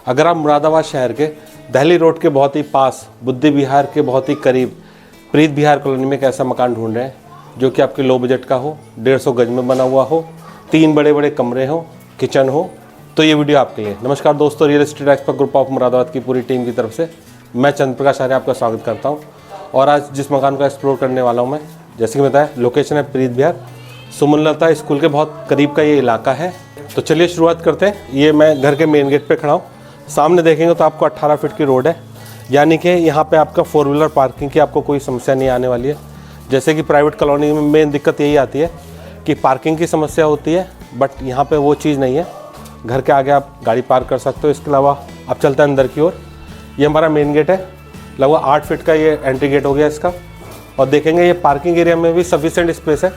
अगर आप मुरादाबाद शहर के दिल्ली रोड के बहुत ही पास, बुद्धि विहार के बहुत ही करीब प्रीत विहार कॉलोनी में एक ऐसा मकान ढूंढ रहे हैं जो कि आपके लो बजट का हो, 150 गज में बना हुआ हो, 3 बड़े बड़े कमरे हो, किचन हो, तो ये वीडियो आपके लिए। नमस्कार दोस्तों, real estate expert group of Moradabad की पूरी टीम की तरफ से मैं चंद्र प्रकाश आर्य आपका स्वागत करता हूँ। और आज जिस मकान को एक्सप्लोर करने वाला हूँ मैं, जैसे कि बताया, लोकेशन है प्रीत विहार, सुमनलता स्कूल के बहुत करीब का ये इलाका है। तो चलिए शुरुआत करते हैं। ये मैं घर के मेन गेट पे खड़ा हूँ। सामने देखेंगे तो आपको 18 फीट की रोड है, यानी कि यहाँ पे आपका 4 व्हीलर पार्किंग की आपको कोई समस्या नहीं आने वाली है। जैसे कि प्राइवेट कॉलोनी में मेन दिक्कत यही आती है कि पार्किंग की समस्या होती है, बट यहाँ पे वो चीज़ नहीं है। घर के आगे आप गाड़ी पार्क कर सकते हो। इसके अलावा आप चलते हैं अंदर की ओर। ये हमारा मेन गेट है, लगभग 8 फीट का ये एंट्री गेट हो गया इसका। और देखेंगे ये पार्किंग एरिया में भी सफिशिएंट स्पेस है।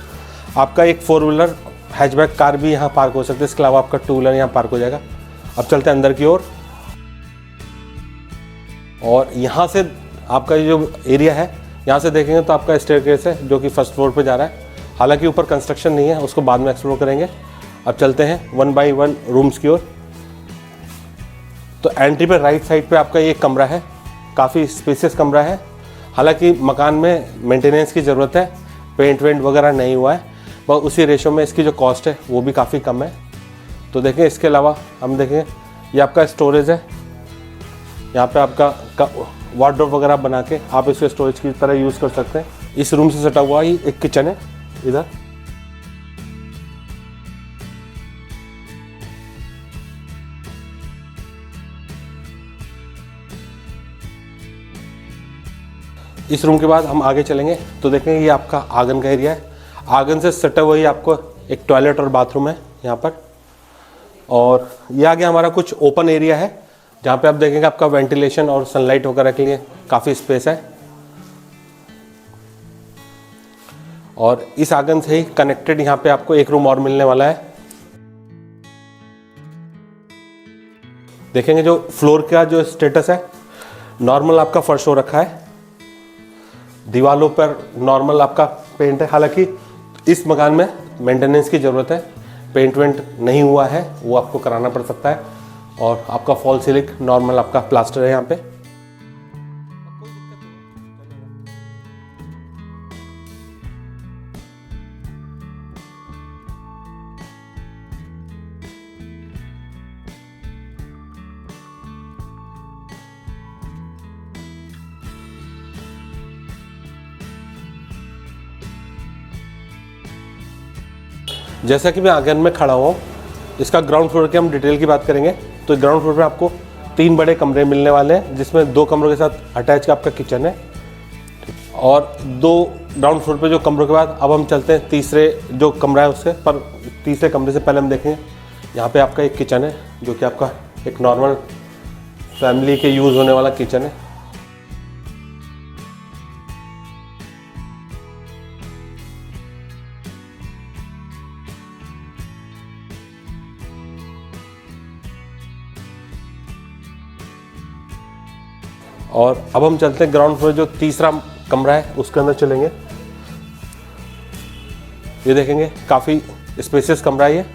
आपका एक 4 व्हीलर हैचबैक कार भी यहाँ पार्क हो सकती है। इसके अलावा आपका 2 व्हीलर यहाँ पार्क हो जाएगा। अब चलते हैं अंदर की ओर। और यहाँ से आपका ये जो एरिया है, यहाँ से देखेंगे तो आपका स्टेयरकेस है जो कि फर्स्ट फ्लोर पे जा रहा है। हालांकि ऊपर कंस्ट्रक्शन नहीं है, उसको बाद में एक्सप्लोर करेंगे। अब चलते हैं 1 बाई 1 रूम्स की ओर। तो एंट्री पे राइट साइड पे आपका ये कमरा है, काफ़ी स्पेसियस कमरा है। हालांकि मकान में मेंटेनेंस की ज़रूरत है, पेंट वेंट वगैरह नहीं हुआ है, पर उसी रेशो में इसकी जो कॉस्ट है वो भी काफ़ी कम है। तो देखें, इसके अलावा हम देखें ये आपका स्टोरेज है। यहाँ पे आपका वार्डरोब वगैरह बना के आप इसको स्टोरेज की तरह यूज़ कर सकते हैं। इस रूम से सटा हुआ ही एक किचन है इधर। इस रूम के बाद हम आगे चलेंगे तो देखेंगे ये आपका आंगन का एरिया है। आंगन से सटा हुआ ही आपको एक टॉयलेट और बाथरूम है यहाँ पर। और ये आगे हमारा कुछ ओपन एरिया है जहाँ पे आप देखेंगे आपका वेंटिलेशन और सनलाइट वगैरह के लिए काफ़ी स्पेस है। और इस आंगन से ही कनेक्टेड यहाँ पे आपको एक रूम और मिलने वाला है। देखेंगे जो फ्लोर का जो स्टेटस है, नॉर्मल आपका फर्श हो रखा है, दीवारों पर नॉर्मल आपका पेंट है। हालांकि इस मकान में मेंटेनेंस की ज़रूरत है, पेंट वेंट नहीं हुआ है, वो आपको कराना पड़ सकता है। और आपका फॉल सीलिंग नॉर्मल आपका प्लास्टर है यहाँ पे। जैसा कि मैं आंगन में खड़ा हूँ, इसका ग्राउंड फ्लोर की हम डिटेल की बात करेंगे तो ग्राउंड फ्लोर पे आपको 3 बड़े कमरे मिलने वाले हैं, जिसमें 2 कमरों के साथ अटैच का आपका किचन है। और 2 ग्राउंड फ्लोर पे जो कमरों के बाद अब हम चलते हैं तीसरे जो कमरा है उससे। पर तीसरे कमरे से पहले हम देखेंगे यहाँ पे आपका एक किचन है जो कि आपका एक नॉर्मल फैमिली के यूज़ होने वाला किचन है। और अब हम चलते हैं ग्राउंड फ्लोर जो तीसरा कमरा है उसके अंदर चलेंगे। ये देखेंगे काफ़ी स्पेसियस कमरा है ये।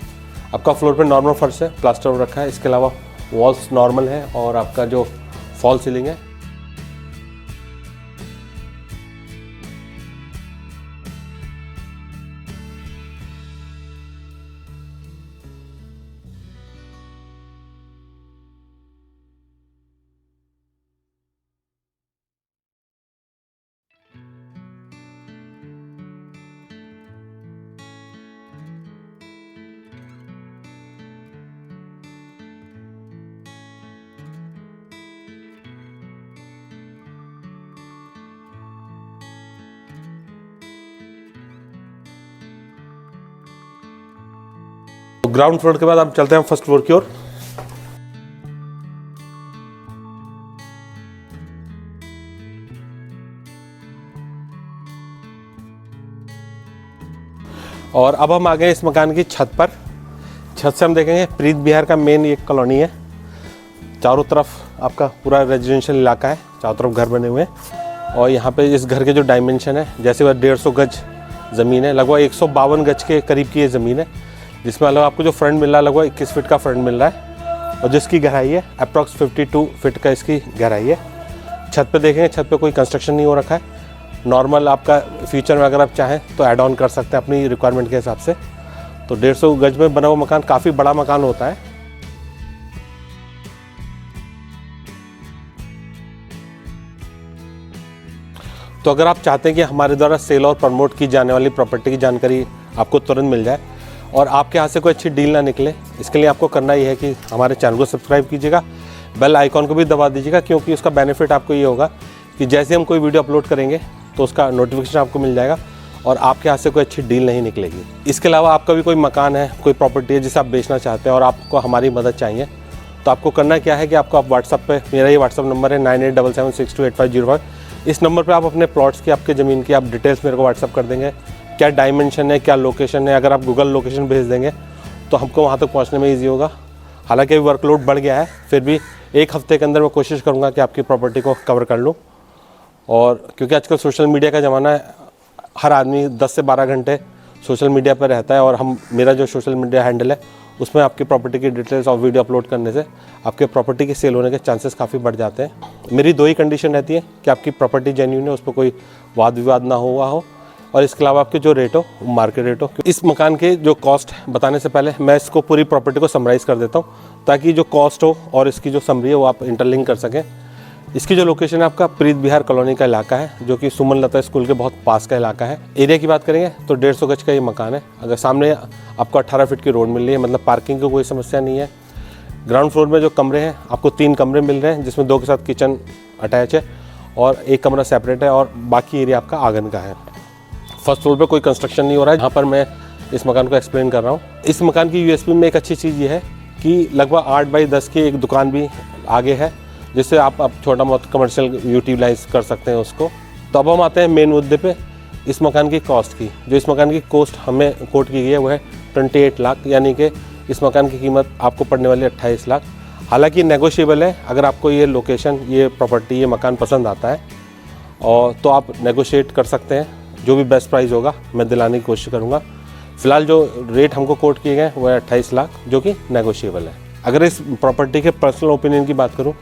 आपका फ्लोर पे नॉर्मल फर्श है, प्लास्टर हो रखा है। इसके अलावा वॉल्स नॉर्मल है और आपका जो फॉल सीलिंग है। ग्राउंड फ्लोर के बाद आप चलते हैं फर्स्ट फ्लोर की ओर। और अब हम आ गए इस मकान की छत पर। छत से हम देखेंगे प्रीत विहार का मेन एक कॉलोनी है। चारों तरफ आपका पूरा रेजिडेंशियल इलाका है, चारों तरफ घर बने हुए हैं। और यहाँ पे इस घर के जो डायमेंशन है, जैसे वह 150 गज ज़मीन है, लगभग 152 गज के करीब की ये ज़मीन है, जिसमें अलग आपको जो फ्रंट मिल रहा है लगभग 21 फीट का फ्रंट मिल रहा है। और जिसकी गहराई है अप्रॉक्स 52 फीट का इसकी गहराई है। छत पे देखेंगे, छत पे कोई कंस्ट्रक्शन नहीं हो रखा है। नॉर्मल आपका फ्यूचर में अगर आप चाहें तो ऐड ऑन कर सकते हैं अपनी रिक्वायरमेंट के हिसाब से। तो 150 गज में बना हुआ मकान काफ़ी बड़ा मकान होता है। तो अगर आप चाहते हैं कि हमारे द्वारा सेल और प्रमोट की जाने वाली प्रॉपर्टी की जानकारी आपको तुरंत मिल जाए और आपके हाथ से कोई अच्छी डील ना निकले, इसके लिए आपको करना ये है कि हमारे चैनल को सब्सक्राइब कीजिएगा, बेल आइकॉन को भी दबा दीजिएगा, क्योंकि उसका बेनिफिट आपको ये होगा कि जैसे हम कोई वीडियो अपलोड करेंगे तो उसका नोटिफिकेशन आपको मिल जाएगा और आपके हाथ से कोई अच्छी डील नहीं निकलेगी। इसके अलावा आपका भी कोई मकान है, कोई प्रॉपर्टी है जिसे आप बेचना चाहते हैं और आपको हमारी मदद चाहिए, तो आपको करना क्या है कि आपको आप व्हाट्सअप पे, मेरा ये व्हाट्सअप नंबर है 9877628505, इस नंबर पे आप अपने प्लॉट्स की, आपके ज़मीन की आप डिटेल्स मेरे को व्हाट्सअप कर देंगे। क्या डायमेंशन है, क्या लोकेशन है, अगर आप गूगल लोकेशन भेज देंगे तो हमको वहाँ तक पहुँचने में ईजी होगा। हालांकि अभी वर्कलोड बढ़ गया है, फिर भी 1 हफ्ते के अंदर मैं कोशिश करूँगा कि आपकी प्रॉपर्टी को कवर कर लूँ। और क्योंकि आजकल सोशल मीडिया का ज़माना है, हर आदमी 10 से 12 घंटे सोशल मीडिया पर रहता है और मेरा जो सोशल मीडिया हैंडल है उसमें आपकी प्रॉपर्टी की डिटेल्स और वीडियो अपलोड करने से आपके प्रॉपर्टी के सेल होने के चांसेस काफ़ी बढ़ जाते हैं। मेरी 2 ही कंडीशन रहती है कि आपकी प्रॉपर्टी जेन्युइन है, उस पर कोई वाद विवाद ना हुआ हो, और इसके अलावा आपके जो रेट हो वो मार्केट रेट हो। इस मकान के जो कॉस्ट बताने से पहले मैं इसको पूरी प्रॉपर्टी को समराइज़ कर देता हूँ ताकि जो कॉस्ट हो और इसकी जो समरी है वो आप इंटरलिंक कर सकें। इसकी जो लोकेशन है आपका प्रीत बिहार कॉलोनी का इलाका है, जो कि सुमन लता स्कूल के बहुत पास का इलाका है। एरिया की बात करेंगे तो 150 गज का ये मकान है। अगर सामने आपको 18 फीट की रोड मिल रही है, मतलब पार्किंग की कोई समस्या नहीं है। ग्राउंड फ्लोर में जो कमरे हैं आपको 3 कमरे मिल रहे हैं, जिसमें 2 के साथ किचन अटैच है और 1 कमरा सेपरेट है और बाकी एरिया आपका आंगन का है। फर्स्ट फ्लोर पे कोई कंस्ट्रक्शन नहीं हो रहा है, जहाँ पर मैं इस मकान को एक्सप्लेन कर रहा हूँ। इस मकान की यूएसपी में एक अच्छी चीज़ ये है कि लगभग 8 बाई 10 की एक दुकान भी आगे है, जिससे आप छोटा बहुत कमर्शियल यूटिलाइज कर सकते हैं उसको। तो अब हम आते हैं मेन मुद्दे पे, इस मकान की कॉस्ट की। जो इस मकान की कॉस्ट हमें कोट की गई है वो है 28 लाख, यानी कि इस मकान की कीमत आपको पड़ने वाली 28 लाख। हालांकि नेगोशिएबल है, अगर आपको ये लोकेशन, ये प्रॉपर्टी, ये मकान पसंद आता है और तो आप नेगोशिएट कर सकते हैं। जो भी बेस्ट प्राइस होगा मैं दिलाने की कोशिश करूँगा। फ़िलहाल जो रेट हमको कोट किए गए वो है 28 लाख, जो कि नेगोशिएबल है। अगर इस प्रॉपर्टी के पर्सनल ओपिनियन की बात करूँ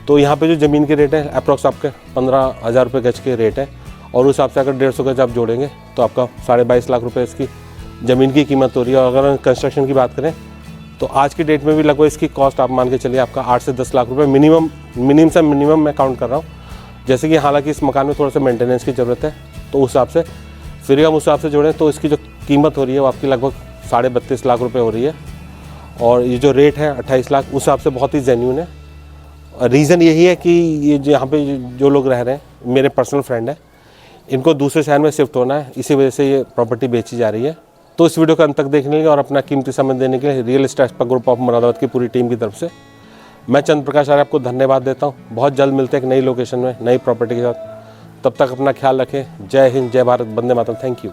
तो यहाँ पे जो ज़मीन के रेट है अप्रॉक्स आपके 15,000 रुपये गज के रेट है, और उस हिसाब से अगर 150 गज आप जोड़ेंगे तो आपका 22.5 लाख रुपए इसकी ज़मीन की कीमत हो रही है। और अगर कंस्ट्रक्शन की बात करें तो आज की डेट में भी लगभग इसकी कॉस्ट आप मान के चलिए आपका 8 से 10 लाख रुपये मिनिमम मैं काउंट कर रहा हूँ। जैसे कि हालांकि इस मकान में थोड़ा सा मेंटेनेंस की ज़रूरत है, तो उस हिसाब से फिर हम उस हिसाब से जोड़ें तो इसकी जो कीमत हो रही है वो आपकी लगभग 32.5 लाख रुपये हो रही है। और ये जो रेट है 28 लाख, उस हिसाब से बहुत ही जेन्युइन है। रीज़न यही है कि ये जो यहाँ पे जो लोग रह रहे हैं मेरे पर्सनल फ्रेंड हैं, इनको दूसरे शहर में शिफ्ट होना है, इसी वजह से ये प्रॉपर्टी बेची जा रही है। तो इस वीडियो को अंत तक देखने के लिए और अपना कीमती समय देने के लिए real estate group of Moradabad की पूरी टीम की तरफ से मैं चंद्र प्रकाश आर्य आपको धन्यवाद देता हूँ। बहुत जल्द मिलते हैं एक नई लोकेशन में, नई प्रॉपर्टी के साथ। तब तक अपना ख्याल रखें। जय हिंद, जय भारत, वंदे मातरम। Thank you.